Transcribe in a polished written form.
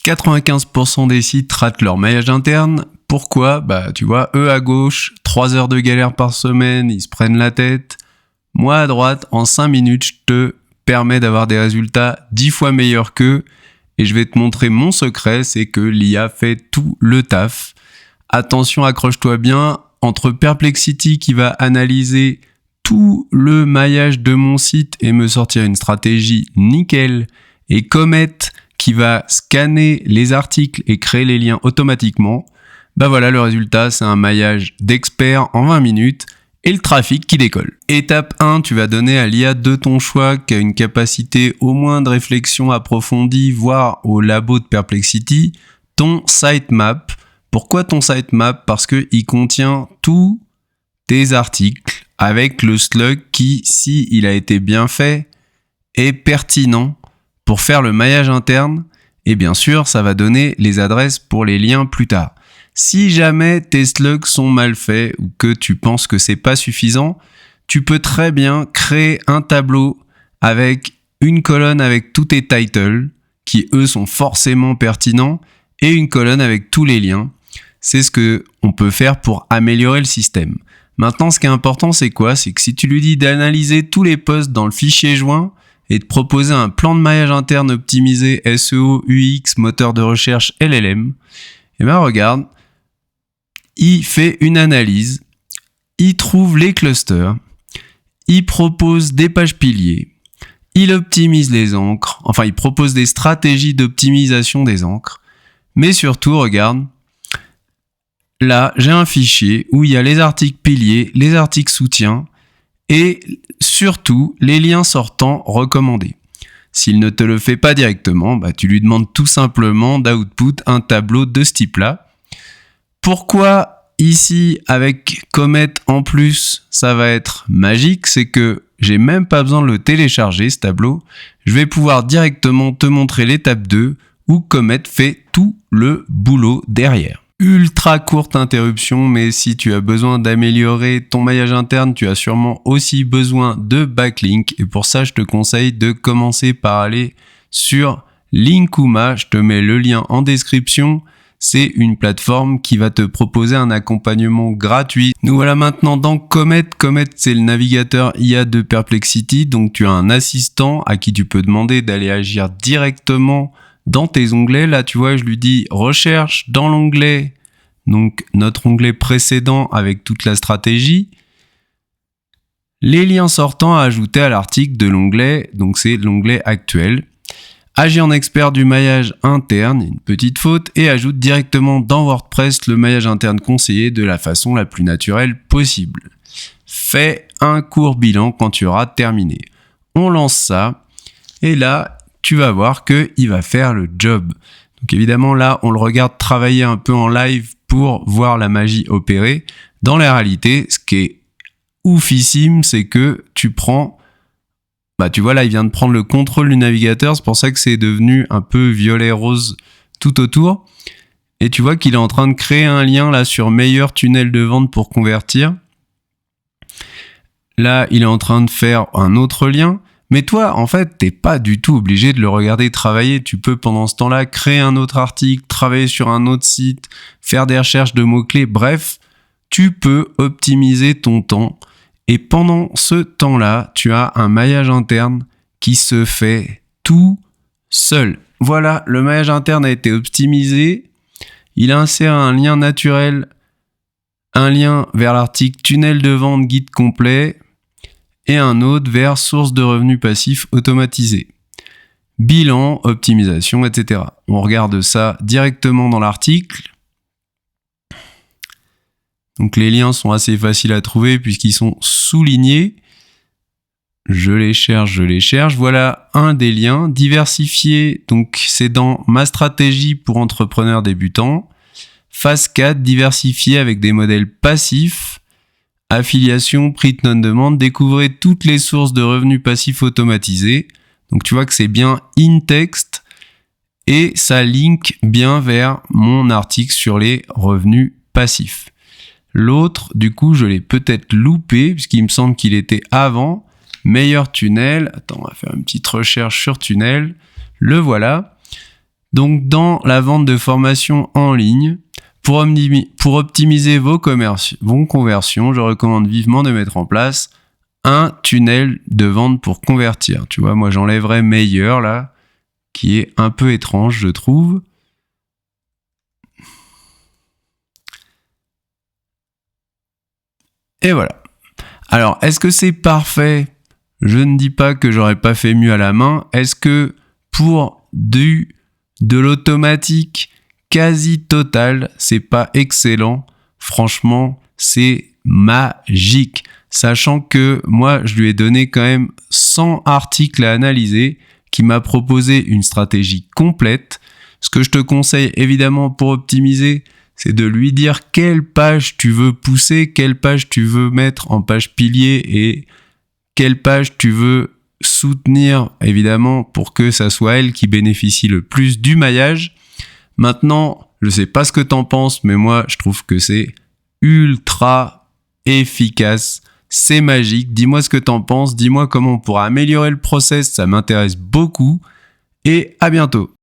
95% des sites ratent leur maillage interne. Pourquoi ? Tu vois, eux à gauche, 3 heures de galère par semaine, ils se prennent la tête. Moi à droite, en 5 minutes, je te permets d'avoir des résultats 10 fois meilleurs qu'eux. Et je vais te montrer mon secret, c'est que l'IA fait tout le taf. Attention, accroche-toi bien, entre Perplexity qui va analyser tout le maillage de mon site et me sortir une stratégie nickel, et Comet qui va scanner les articles et créer les liens automatiquement, voilà, le résultat, c'est un maillage d'experts en 20 minutes et le trafic qui décolle. Étape 1, tu vas donner à l'IA de ton choix qui a une capacité au moins de réflexion approfondie, voire au labo de Perplexity, ton sitemap. Pourquoi ton sitemap ? Parce qu'il contient tous tes articles avec le slug qui, si il a été bien fait, est pertinent pour faire le maillage interne. Et bien sûr, ça va donner les adresses pour les liens plus tard. Si jamais tes slugs sont mal faits ou que tu penses que c'est pas suffisant, tu peux très bien créer un tableau avec une colonne avec tous tes titles, qui eux sont forcément pertinents, et une colonne avec tous les liens. C'est ce que on peut faire pour améliorer le système. Maintenant, ce qui est important, c'est quoi ? C'est que si tu lui dis d'analyser tous les posts dans le fichier joint et de proposer un plan de maillage interne optimisé SEO, UX, moteur de recherche, LLM, regarde, il fait une analyse, il trouve les clusters, il propose des pages piliers, il optimise les encres, il propose des stratégies d'optimisation des encres, mais surtout, regarde, là, j'ai un fichier où il y a les articles piliers, les articles soutiens et surtout les liens sortants recommandés. S'il ne te le fait pas directement, tu lui demandes tout simplement d'output un tableau de ce type-là. Pourquoi ici, avec Comet en plus, ça va être magique, c'est que j'ai même pas besoin de le télécharger, ce tableau. Je vais pouvoir directement te montrer l'étape 2 où Comet fait tout le boulot derrière. Ultra courte interruption, mais si tu as besoin d'améliorer ton maillage interne, tu as sûrement aussi besoin de backlinks. Et pour ça, je te conseille de commencer par aller sur Linkuma. Je te mets le lien en description. C'est une plateforme qui va te proposer un accompagnement gratuit. Nous voilà maintenant dans Comet. Comet, c'est le navigateur IA de Perplexity. Donc, tu as un assistant à qui tu peux demander d'aller agir directement dans tes onglets. Là, tu vois, je lui dis recherche dans l'onglet, donc notre onglet précédent avec toute la stratégie, les liens sortants à ajouter à l'article de l'onglet, donc c'est l'onglet actuel. Agis en expert du maillage interne, une petite faute, et ajoute directement dans WordPress le maillage interne conseillé de la façon la plus naturelle possible. Fais un court bilan quand tu auras terminé. On lance ça, et là, tu vas voir qu'il va faire le job. Donc évidemment, là, on le regarde travailler un peu en live pour voir la magie opérer. Dans la réalité, ce qui est oufissime, c'est que tu prends... tu vois, là, il vient de prendre le contrôle du navigateur. C'est pour ça que c'est devenu un peu violet-rose tout autour. Et tu vois qu'il est en train de créer un lien là sur meilleur tunnel de vente pour convertir. Là, il est en train de faire un autre lien. Mais toi, en fait, t'es pas du tout obligé de le regarder travailler. Tu peux, pendant ce temps-là, créer un autre article, travailler sur un autre site, faire des recherches de mots-clés. Bref, tu peux optimiser ton temps. Et pendant ce temps-là, tu as un maillage interne qui se fait tout seul. Voilà, le maillage interne a été optimisé. Il insère un lien naturel, un lien vers l'article tunnel de vente guide complet, et un autre vers source de revenus passifs automatisés. Bilan, optimisation, etc. On regarde ça directement dans l'article. Donc les liens sont assez faciles à trouver puisqu'ils sont soulignés. Je les cherche. Voilà un des liens. Diversifier, donc c'est dans ma stratégie pour entrepreneurs débutants. Phase 4, diversifier avec des modèles passifs. Affiliation, prix de non-demande, découvrez toutes les sources de revenus passifs automatisés. Donc tu vois que c'est bien in-text et ça link bien vers mon article sur les revenus passifs. L'autre, du coup, je l'ai peut-être loupé puisqu'il me semble qu'il était avant. Meilleur tunnel. Attends, on va faire une petite recherche sur tunnel. Le voilà. Donc dans la vente de formation en ligne, pour optimiser vos conversions, je recommande vivement de mettre en place un tunnel de vente pour convertir. Tu vois, moi j'enlèverais meilleur là, qui est un peu étrange, je trouve. Et voilà. Alors, est-ce que c'est parfait ? Je ne dis pas que j'aurais pas fait mieux à la main. Est-ce que pour de l'automatique quasi total, c'est pas excellent ? Franchement, c'est magique. Sachant que moi, je lui ai donné quand même 100 articles à analyser, qui m'a proposé une stratégie complète. Ce que je te conseille évidemment pour optimiser, c'est de lui dire quelle page tu veux pousser, quelle page tu veux mettre en page pilier et quelle page tu veux soutenir, évidemment, pour que ça soit elle qui bénéficie le plus du maillage. Maintenant, je sais pas ce que t'en penses, mais moi, je trouve que c'est ultra efficace. C'est magique. Dis-moi ce que t'en penses. Dis-moi comment on pourra améliorer le process. Ça m'intéresse beaucoup. Et à bientôt.